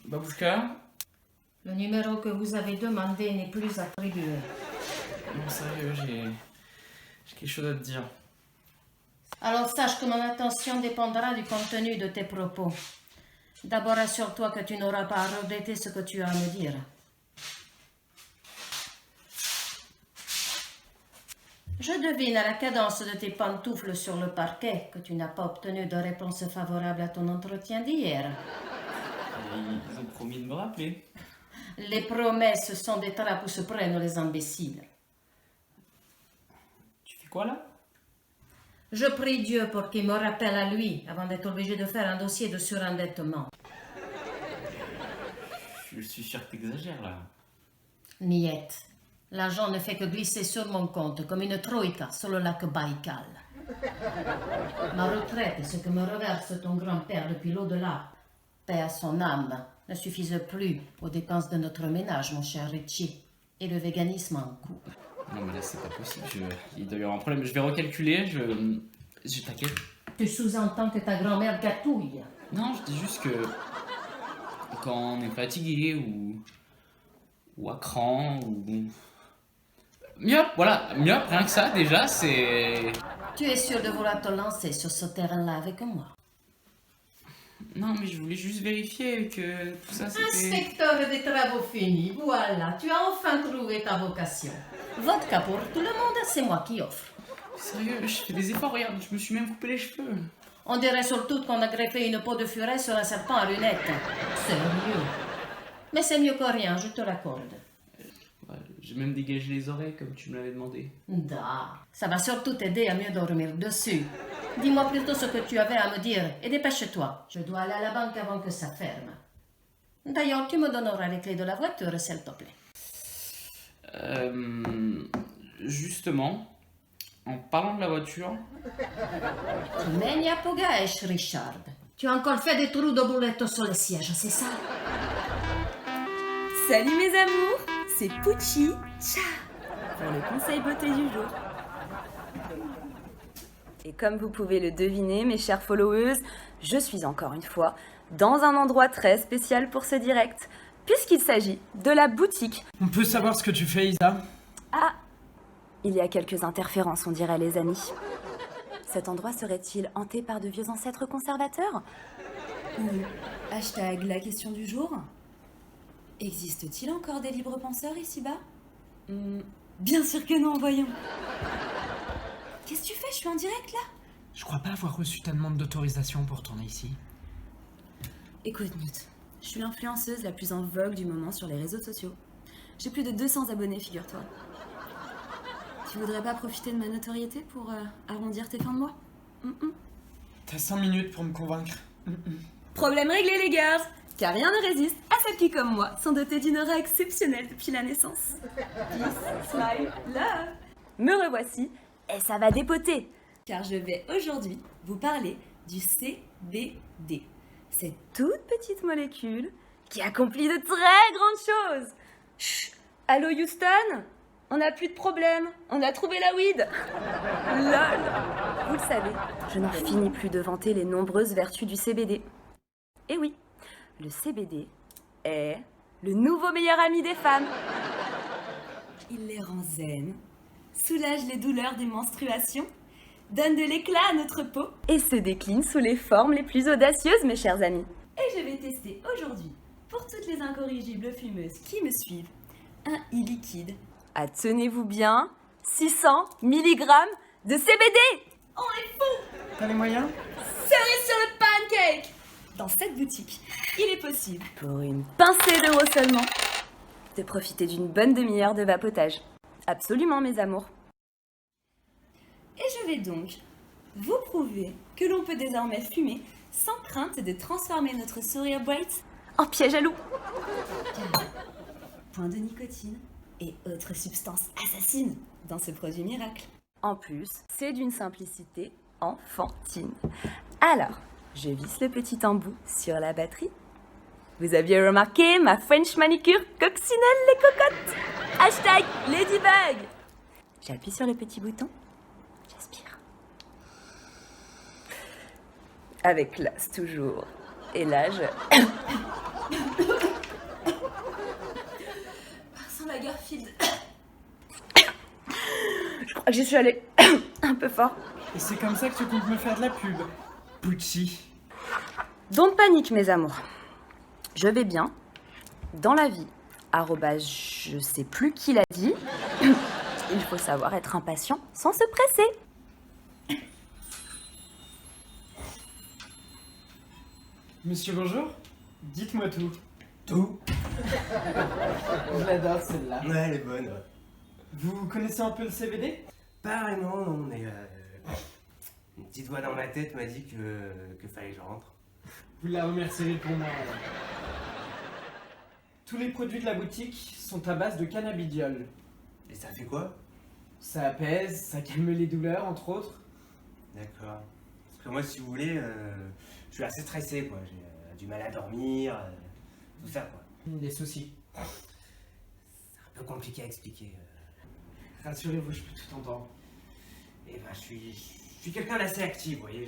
Babouchka? Le numéro que vous avez demandé n'est plus attribué. Non, sérieux, j'ai quelque chose à te dire. Alors sache que mon attention dépendra du contenu de tes propos. D'abord assure-toi que tu n'auras pas à regretter ce que tu as à me dire. Je devine à la cadence de tes pantoufles sur le parquet que tu n'as pas obtenu de réponse favorable à ton entretien d'hier. Ils ont promis de me rappeler. Les promesses sont des trappes où se prennent les imbéciles. Tu fais quoi là? Je prie Dieu pour qu'il me rappelle à lui avant d'être obligé de faire un dossier de surendettement. Je suis sûr que t'exagères là. Niette. L'argent ne fait que glisser sur mon compte comme une troïka sur le lac Baïkal. Ma retraite, ce que me reverse ton grand-père depuis l'au-delà, paix à son âme, ne suffisent plus aux dépenses de notre ménage, mon cher Richie. Et le véganisme en cours. Non mais là c'est pas possible, il doit y avoir un problème. Je vais recalculer, je t'inquiète. Tu sous-entends que ta grand-mère gâtouille. Non, je dis juste que quand on est fatigué ou à cran ou... Myope, voilà, myope, rien que ça déjà c'est... Tu es sûr de vouloir te lancer sur ce terrain-là avec moi? Non mais je voulais juste vérifier que tout ça c'était... Inspecteur des travaux finis, voilà, tu as enfin trouvé ta vocation. Vodka pour tout le monde, c'est moi qui offre. Sérieux, je fais des efforts, regarde, je me suis même coupé les cheveux. On dirait surtout qu'on a greffé une peau de furet sur un serpent à lunettes. Sérieux. Mais c'est mieux que rien, je te l'accorde. Ouais, j'ai même dégagé les oreilles comme tu me l'avais demandé. Da, ça va surtout t'aider à mieux dormir dessus. Dis-moi plutôt ce que tu avais à me dire et dépêche-toi. Je dois aller à la banque avant que ça ferme. D'ailleurs, tu me donneras les clés de la voiture, s'il te plaît. Justement, en parlant de la voiture... Menia Pogaesh, Richard. Tu as encore fait des trous de boulettes sur le siège, c'est ça? Salut mes amours, c'est Pucci Cha pour le conseil beauté du jour. Et comme vous pouvez le deviner, mes chères followers, je suis encore une fois dans un endroit très spécial pour ce direct, puisqu'il s'agit de la boutique. On peut savoir ce que tu fais, Isa? Ah, il y a quelques interférences, on dirait les amis. Cet endroit serait-il hanté par de vieux ancêtres conservateurs? Ou hashtag la question du jour? Existe-t-il encore des libres penseurs ici-bas? Bien sûr que non, voyons. Qu'est-ce que tu fais? Je suis en direct là. Je crois pas avoir reçu ta demande d'autorisation pour tourner ici. Écoute, Newt, je suis l'influenceuse la plus en vogue du moment sur les réseaux sociaux. J'ai plus de 200 abonnés, figure-toi. Tu voudrais pas profiter de ma notoriété pour arrondir tes fins de mois? T'as 5 minutes pour me convaincre. Problème réglé, les gars! Car rien ne résiste à celles qui, comme moi, sont dotées d'une aura exceptionnelle depuis la naissance. Peace, smile, love! Me revoici, Et ça va dépoter, car je vais aujourd'hui vous parler du CBD. Cette toute petite molécule qui accomplit de très grandes choses. Chut, allô Houston? On n'a plus de problème, on a trouvé la weed. Lol. Vous le savez, je n'en finis plus de vanter les nombreuses vertus du CBD. Et oui, le CBD est le nouveau meilleur ami des femmes. Il les rend zen, soulage les douleurs des menstruations, donne de l'éclat à notre peau et se décline sous les formes les plus audacieuses, mes chers amis. Et je vais tester aujourd'hui, pour toutes les incorrigibles fumeuses qui me suivent, un e-liquide. Ah, tenez-vous bien, 600 mg de CBD. On est fous! T'as les moyens? Cerise sur le pancake! Dans cette boutique, il est possible, pour une pincée d'euros seulement, de profiter d'une bonne demi-heure de vapotage. Absolument, mes amours. Et je vais donc vous prouver que l'on peut désormais fumer sans crainte de transformer notre sourire bright en piège à loup. Car point de nicotine et autres substances assassines dans ce produit miracle. En plus, c'est d'une simplicité enfantine. Alors, je visse le petit embout sur la batterie. Vous aviez remarqué ma French manicure coccinelle les cocottes. Hashtag Ladybug. J'appuie sur le petit bouton. J'aspire. Avec classe toujours. Et là, je... Sans la Garfield. Je crois que j'y suis allée un peu fort. Et c'est comme ça que tu comptes me faire de la pub, Pucci. Don't panique, mes amours. Je vais bien. Dans la vie, arrobase, je sais plus qui l'a dit. Il faut savoir être impatient sans se presser. Monsieur, bonjour. Dites-moi tout. Tout? Je l'adore celle-là. Ouais, elle est bonne. Ouais. Vous connaissez un peu le CBD? Pas vraiment, non, mais une petite voix dans ma tête m'a dit que fallait que je rentre. Vous la remercierez pour moi. Tous les produits de la boutique sont à base de cannabidiol. Et ça fait quoi? Ça apaise, ça calme les douleurs, entre autres. D'accord. Parce que moi, si vous voulez, je suis assez stressé, quoi. J'ai du mal à dormir, tout ça, quoi. Des soucis. C'est un peu compliqué à expliquer. Rassurez-vous, je peux tout entendre. Et ben, je suis quelqu'un d'assez actif, vous voyez.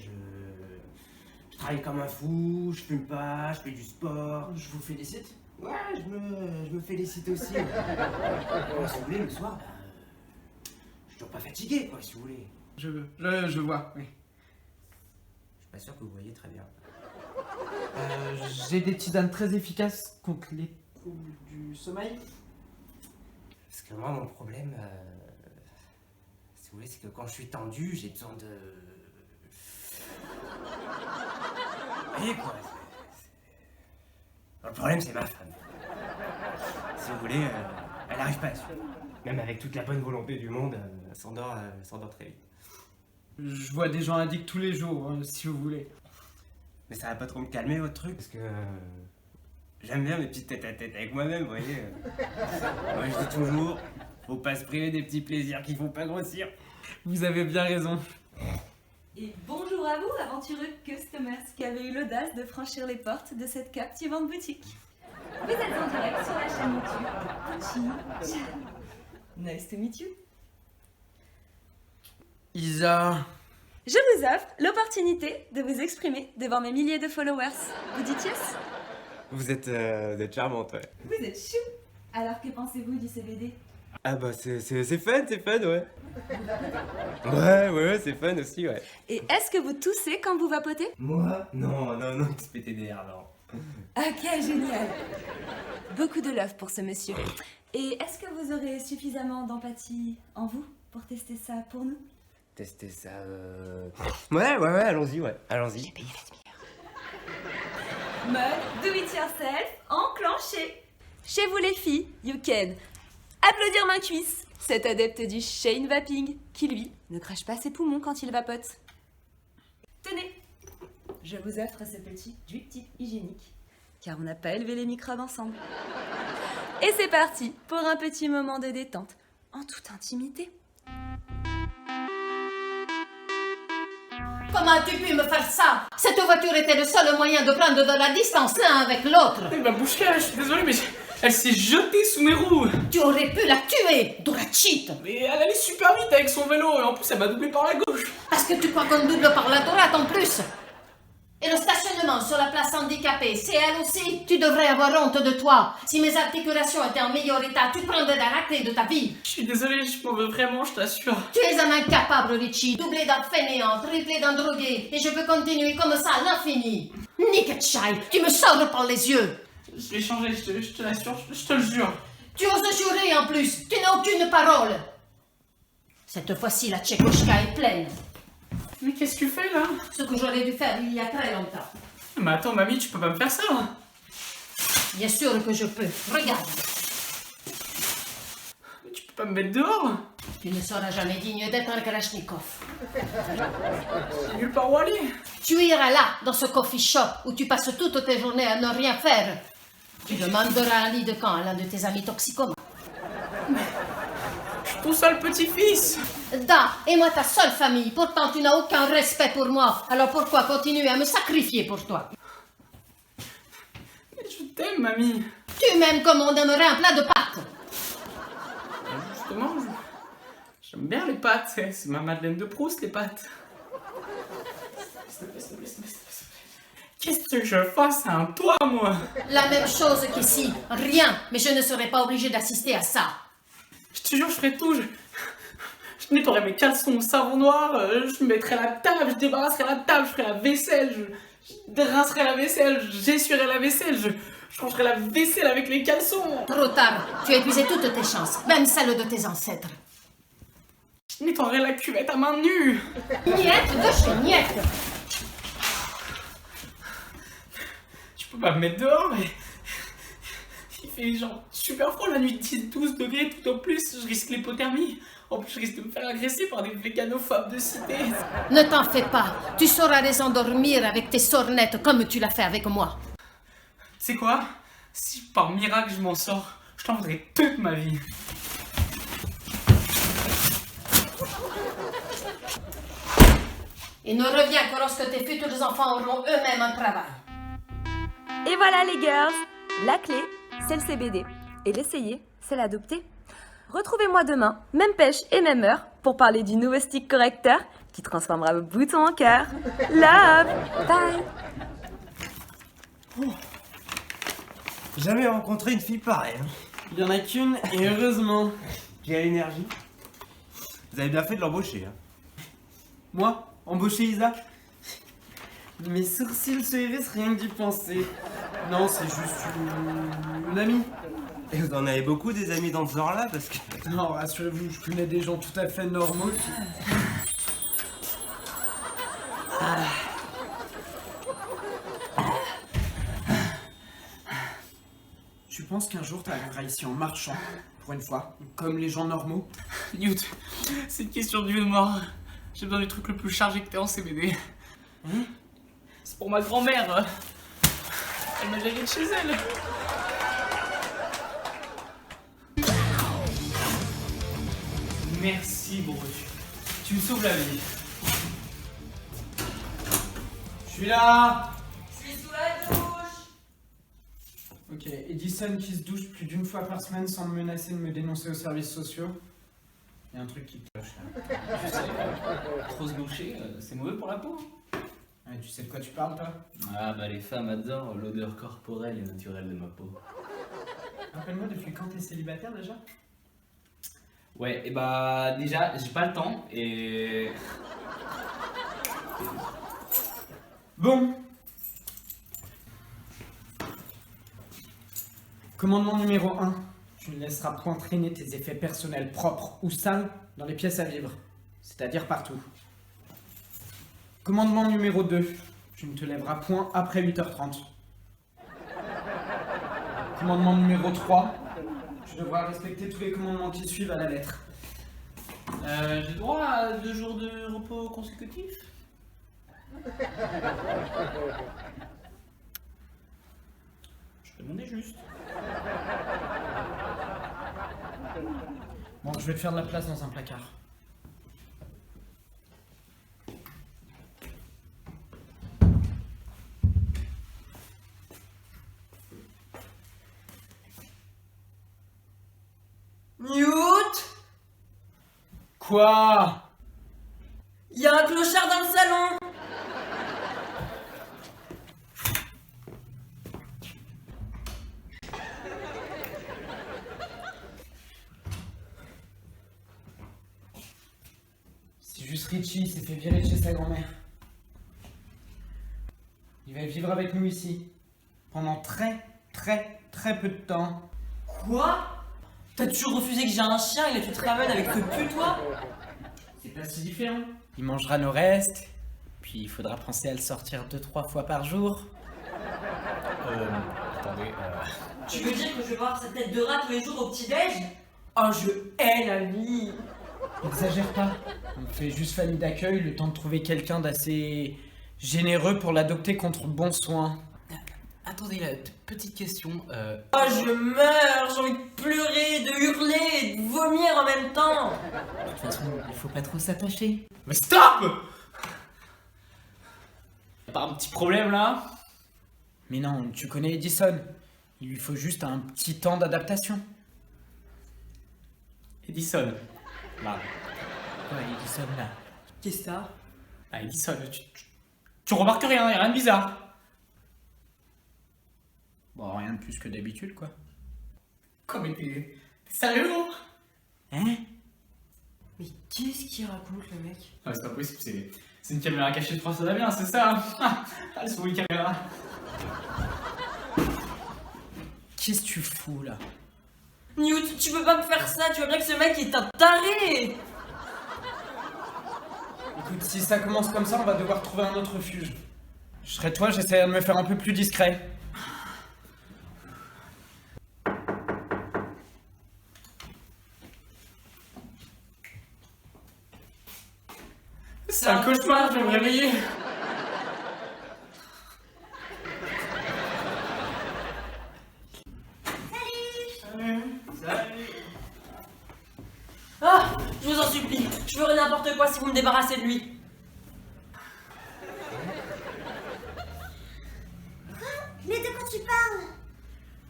Je travaille comme un fou, je fume pas, je fais du sport. Je vous félicite. Ouais, je me félicite aussi. Moi, si vous voulez, le soir, ben, je suis toujours pas fatigué, quoi, si vous voulez. Je vois, oui. Je suis pas sûr que vous voyez très bien. J'ai des tisanes très efficaces contre les troubles du sommeil. Parce que moi, mon problème, si vous voulez, c'est que quand je suis tendu, j'ai besoin de... Vous voyez, quoi. Le problème, c'est ma femme. Si vous voulez, elle n'arrive pas à suivre. Même avec toute la bonne volonté du monde, elle s'endort très vite. Je vois des gens addicts tous les jours, hein, si vous voulez. Mais ça va pas trop me calmer, votre truc, parce que... j'aime bien mes petites tête-à-tête avec moi-même, vous voyez. Moi, je dis toujours, faut pas se priver des petits plaisirs qui font pas grossir. Vous avez bien raison. Et bonjour à vous, aventureux customers, qui avez eu l'audace de franchir les portes de cette captivante boutique. Vous êtes en direct sur la chaîne YouTube Pucci. Nice to meet you. Isa... Je vous offre l'opportunité de vous exprimer devant mes milliers de followers. Vous dites yes? Vous êtes charmante, ouais. Vous êtes chou. Alors que pensez-vous du CBD? Ah bah c'est fun, ouais. Ouais, c'est fun aussi, ouais. Et est-ce que vous toussez quand vous vapotez? Moi? Non, XPTDR, non. Ok, génial. Beaucoup de love pour ce monsieur. Et est-ce que vous aurez suffisamment d'empathie en vous pour tester ça pour nous? Tester ça, Ouais, allons-y, allons-y. Mode do it yourself enclenché. Chez vous les filles, you can applaudir main cuisse, cet adepte du chain vaping qui lui ne crache pas ses poumons quand il vapote. Tenez, je vous offre ce petit drip tip hygiénique car on n'a pas élevé les microbes ensemble. Et c'est parti pour un petit moment de détente en toute intimité. Comment as-tu pu me faire ça? Cette voiture était le seul moyen de prendre de la distance l'un avec l'autre. Ma bouche-là, je suis désolé, mais elle s'est jetée sous mes roues. Tu aurais pu la tuer, Durachite. Mais elle allait super vite avec son vélo, et en plus elle m'a doublé par la gauche. Parce que tu crois qu'on double par la droite en plus. Et le stationnement sur la place handicapée, c'est elle aussi. Tu devrais avoir honte de toi. Si mes articulations étaient en meilleur état, tu prendrais la raclée de ta vie. Je suis désolé, je m'en veux vraiment, je t'assure. Tu es un incapable, Richie, doublé d'un fainéant, triplé d'un drogué, et je peux continuer comme ça à l'infini. Nickelchai, tu me sors par les yeux. Je vais changer, je te l'assure, je te le jure. Tu oses jurer en plus, tu n'as aucune parole. Cette fois-ci, la Tchékochka est pleine. Mais qu'est-ce que tu fais là? Ce que j'aurais dû faire il y a très longtemps. Mais attends, mamie, tu peux pas me faire ça. Bien sûr que je peux. Regarde. Mais tu peux pas me mettre dehors. Tu ne seras jamais digne d'être un Kalachnikov. J'ai nulle part où aller. Tu iras là, dans ce coffee shop, où tu passes toutes tes journées à ne rien faire. Tu demanderas un lit de camp à l'un de tes amis toxicomanes. Je suis ton seul petit-fils. Da, et moi ta seule famille, pourtant tu n'as aucun respect pour moi, alors pourquoi continuer à me sacrifier pour toi? Mais je t'aime, mamie. Tu m'aimes comme on aimerait un plat de pâtes. Justement, j'aime bien les pâtes, c'est ma Madeleine de Proust, les pâtes. S'il te plaît, s'il te plaît, s'il te plaît, s'il te plaît. Qu'est-ce que je fasse à un toit, moi? La même chose qu'ici, rien, mais je ne serai pas obligée d'assister à ça. Je te jure, je ferai tout. Je nettoierai mes caleçons au savon noir, je mettrai la table, je débarrasserai la table, je ferai la vaisselle, je rincerai la vaisselle, j'essuierai la vaisselle, je rangerai la vaisselle avec les caleçons. Trop tard, tu as épuisé toutes tes chances, même celles de tes ancêtres. Je nettoierai la cuvette à main nue. Niette de chez Niette. Tu peux pas me mettre dehors, mais... Il fait genre super froid la nuit, 10-12 degrés tout au plus, je risque l'hypothermie. En plus, je risque de me faire agresser par des véganophobes de cité. Ne t'en fais pas, tu sauras les endormir avec tes sornettes comme tu l'as fait avec moi. Tu sais quoi? Si par miracle je m'en sors, je t'en voudrais toute ma vie. Il ne revient que lorsque tes futurs enfants auront eux-mêmes un travail. Et voilà les girls, la clé, c'est le CBD. Et l'essayer, c'est l'adopter. Retrouvez-moi demain, même pêche et même heure, pour parler du nouveau stick correcteur qui transformera vos boutons en cœur. Love! Bye! Jamais rencontré une fille pareille. Hein. Il y en a qu'une, et heureusement. Quelle énergie. Vous avez bien fait de l'embaucher. Hein. Moi, embaucher Isa? Mes sourcils se hérissent rien que d'y penser. Non, c'est juste une amie. Et vous en avez beaucoup des amis dans ce genre-là parce que... Non, rassurez-vous, je connais des gens tout à fait normaux qui... Tu penses qu'un jour t'arriveras ici en marchant, pour une fois, comme les gens normaux? Newt, c'est une question de vie ou de mort. J'ai besoin du truc le plus chargé que t'aies en CBD. C'est pour ma grand-mère. Elle m'a gagné de chez elle. Merci, Bruce. Tu me sauves la vie. Je suis là! Je suis sous la douche! Ok, Edison qui se douche plus d'une fois par semaine sans me menacer de me dénoncer aux services sociaux. Il y a un truc qui cloche là. Trop se doucher, c'est mauvais pour la peau. Ouais, tu sais de quoi tu parles, toi? Ah bah les femmes adorent l'odeur corporelle et naturelle de ma peau. Rappelle-moi, depuis quand t'es célibataire déjà? Ouais, et bah déjà, j'ai pas le temps et... Bon. Commandement numéro 1. Tu ne laisseras point traîner tes effets personnels propres ou sales dans les pièces à vivre, c'est-à-dire partout. Commandement numéro 2. Tu ne te lèveras point après 8h30. Commandement numéro 3. Tu devras respecter tous les commandements qui suivent à la lettre. j'ai droit à 2 jours de repos consécutifs? Je demandais juste. Bon, je vais te faire de la place dans un placard. Quoi? Y a un clochard dans le salon. C'est juste Richie, il s'est fait virer de chez sa grand-mère. Il va vivre avec nous ici. Pendant très peu de temps. Quoi? T'as toujours refusé que j'ai un chien et là tu te ramènes avec ce putois? C'est pas si différent. Il mangera nos restes. Puis il faudra penser à le sortir 2-3 fois par jour. Attendez, Tu veux dire que je vais voir sa tête de rat tous les jours au petit-déj? Oh, je hais la vie. Exagère pas. On fait juste famille d'accueil, le temps de trouver quelqu'un d'assez généreux pour l'adopter contre bon soin. Attendez, là, petite question. Oh, je meurs, j'ai envie de pleurer, de hurler et de vomir en même temps. De toute façon, il faut pas trop s'attacher. Mais stop! Y'a pas un petit problème là? Mais non, tu connais Edison. Il lui faut juste un petit temps d'adaptation. Edison. Là. Ouais, Edison là. Qu'est-ce que ça? Ah, Edison, tu remarques rien, y'a rien de bizarre. Bon, rien de plus que d'habitude quoi. Quoi, mais t'es sérieux, gros? Hein? Mais qu'est-ce qu'il raconte le mec? Ah, c'est pas possible, c'est une caméra cachée de François Damien, c'est ça? Ah, c'est une caméra. Qu'est-ce que tu fous là? Newt, tu peux pas me faire ça, tu vois bien que ce mec est un taré. Écoute, si ça commence comme ça, on va devoir trouver un autre refuge. Je serais toi, j'essaierai de me faire un peu plus discret. C'est un cauchemar, je vais me réveiller. Ah, je vous en supplie, je ferai n'importe quoi si vous me débarrassez de lui. Mais de quoi tu parles?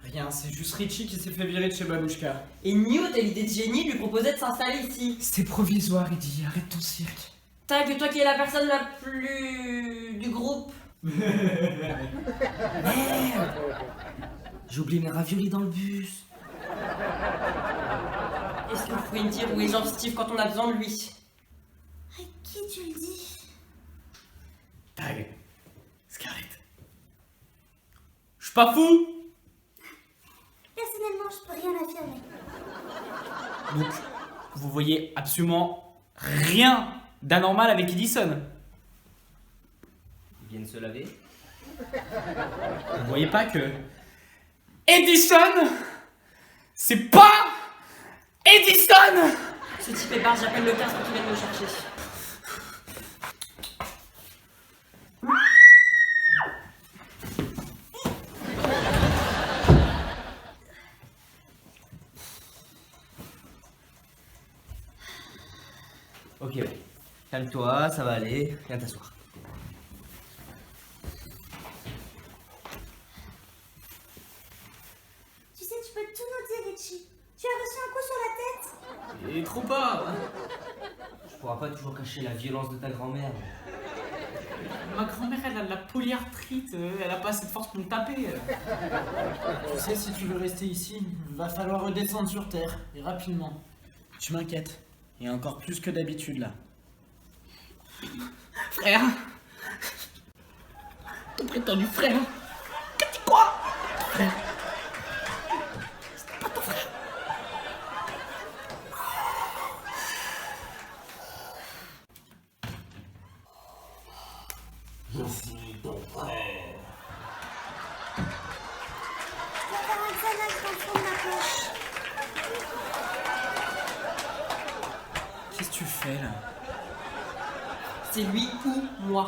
Rien, c'est juste Richie qui s'est fait virer de chez Babouchka. Et Newt a l'idée de génie de lui proposer de s'installer ici. C'est provisoire, Eddie, arrête ton cirque. T'as que toi qui es la personne la plus... du groupe. Merde! J'ai oublié mes raviolis dans le bus. Est-ce que vous pouvez me dire où est Jean-Steve quand on a besoin de lui? À qui tu le dis? Tag. Scarlett. Je suis pas fou! Personnellement, je peux rien affirmer. Donc, vous voyez absolument rien d'anormal avec Edison. Ils viennent se laver. Vous voyez pas que Edison, c'est pas Edison! Ce type est barre, j'appelle le 15 pour qu'il vienne me chercher. Ok, calme-toi, ça va aller. Viens t'asseoir. Tu sais, tu peux tout nous dire, Richie. Tu as reçu un coup sur la tête? Et trop pas! Tu pourras pas toujours cacher la violence de ta grand-mère. Ma grand-mère, elle a de la polyarthrite, elle a pas assez de force pour me taper. Tu sais, si tu veux rester ici, va falloir redescendre sur Terre, et rapidement. Tu m'inquiètes. Et encore plus que d'habitude là. Frère! Ton prétendu frère! Qu'est-ce que tu crois? Frère! C'est pas ton frère! Je dois faire un Xanax dans le fond de ma poche. Qu'est-ce que tu fais là? C'est lui ou moi.